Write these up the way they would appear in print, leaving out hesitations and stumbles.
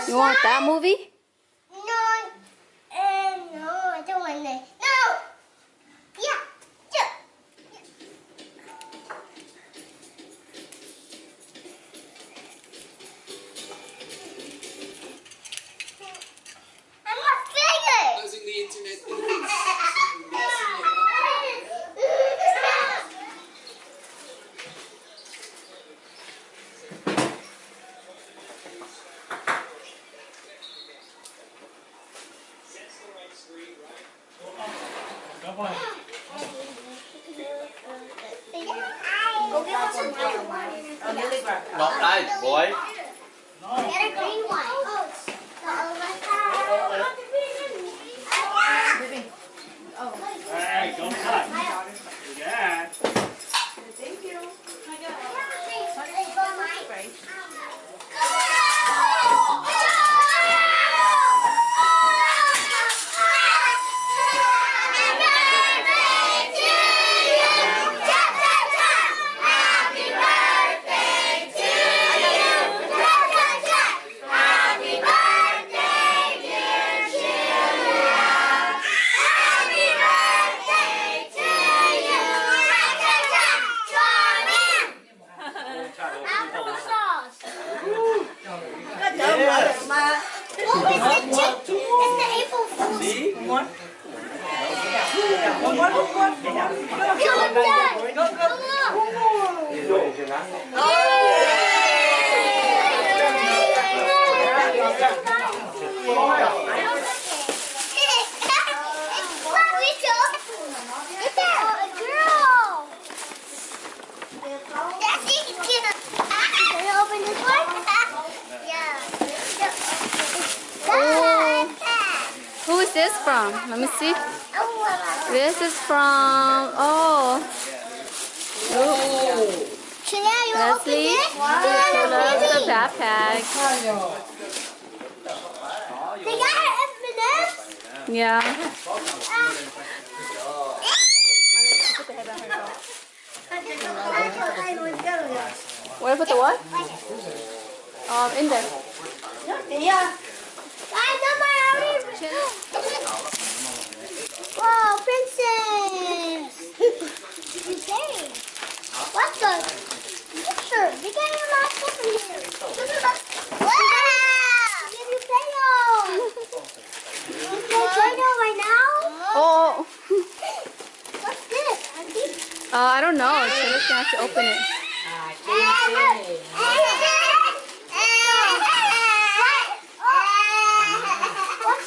You want that movie? No, I don't want it. No! Yeah, yeah. I'm not figured! Closing the internet. Go get us a blue one. Not right, boy. Get a green one. Hey, don't touch. Yeah. Thank you. See? Who is this from? Let me see. This is from, Chanel, you Leslie. open Loves it? the backpack. They got her M&M's. Yeah. Where to put the what? In there. Yeah. Guys, I'm already. Whoa, princess! What you say? What's the picture? We got a lot of stuff in here. Wow! Give you Play-Doh. Play-Doh right now? Oh. What's this, Auntie? I don't know. So let's have to open it. What's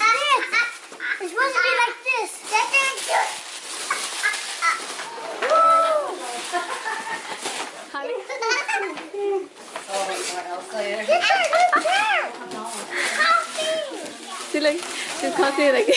this? It's supposed to be like this. She's like, she's constantly like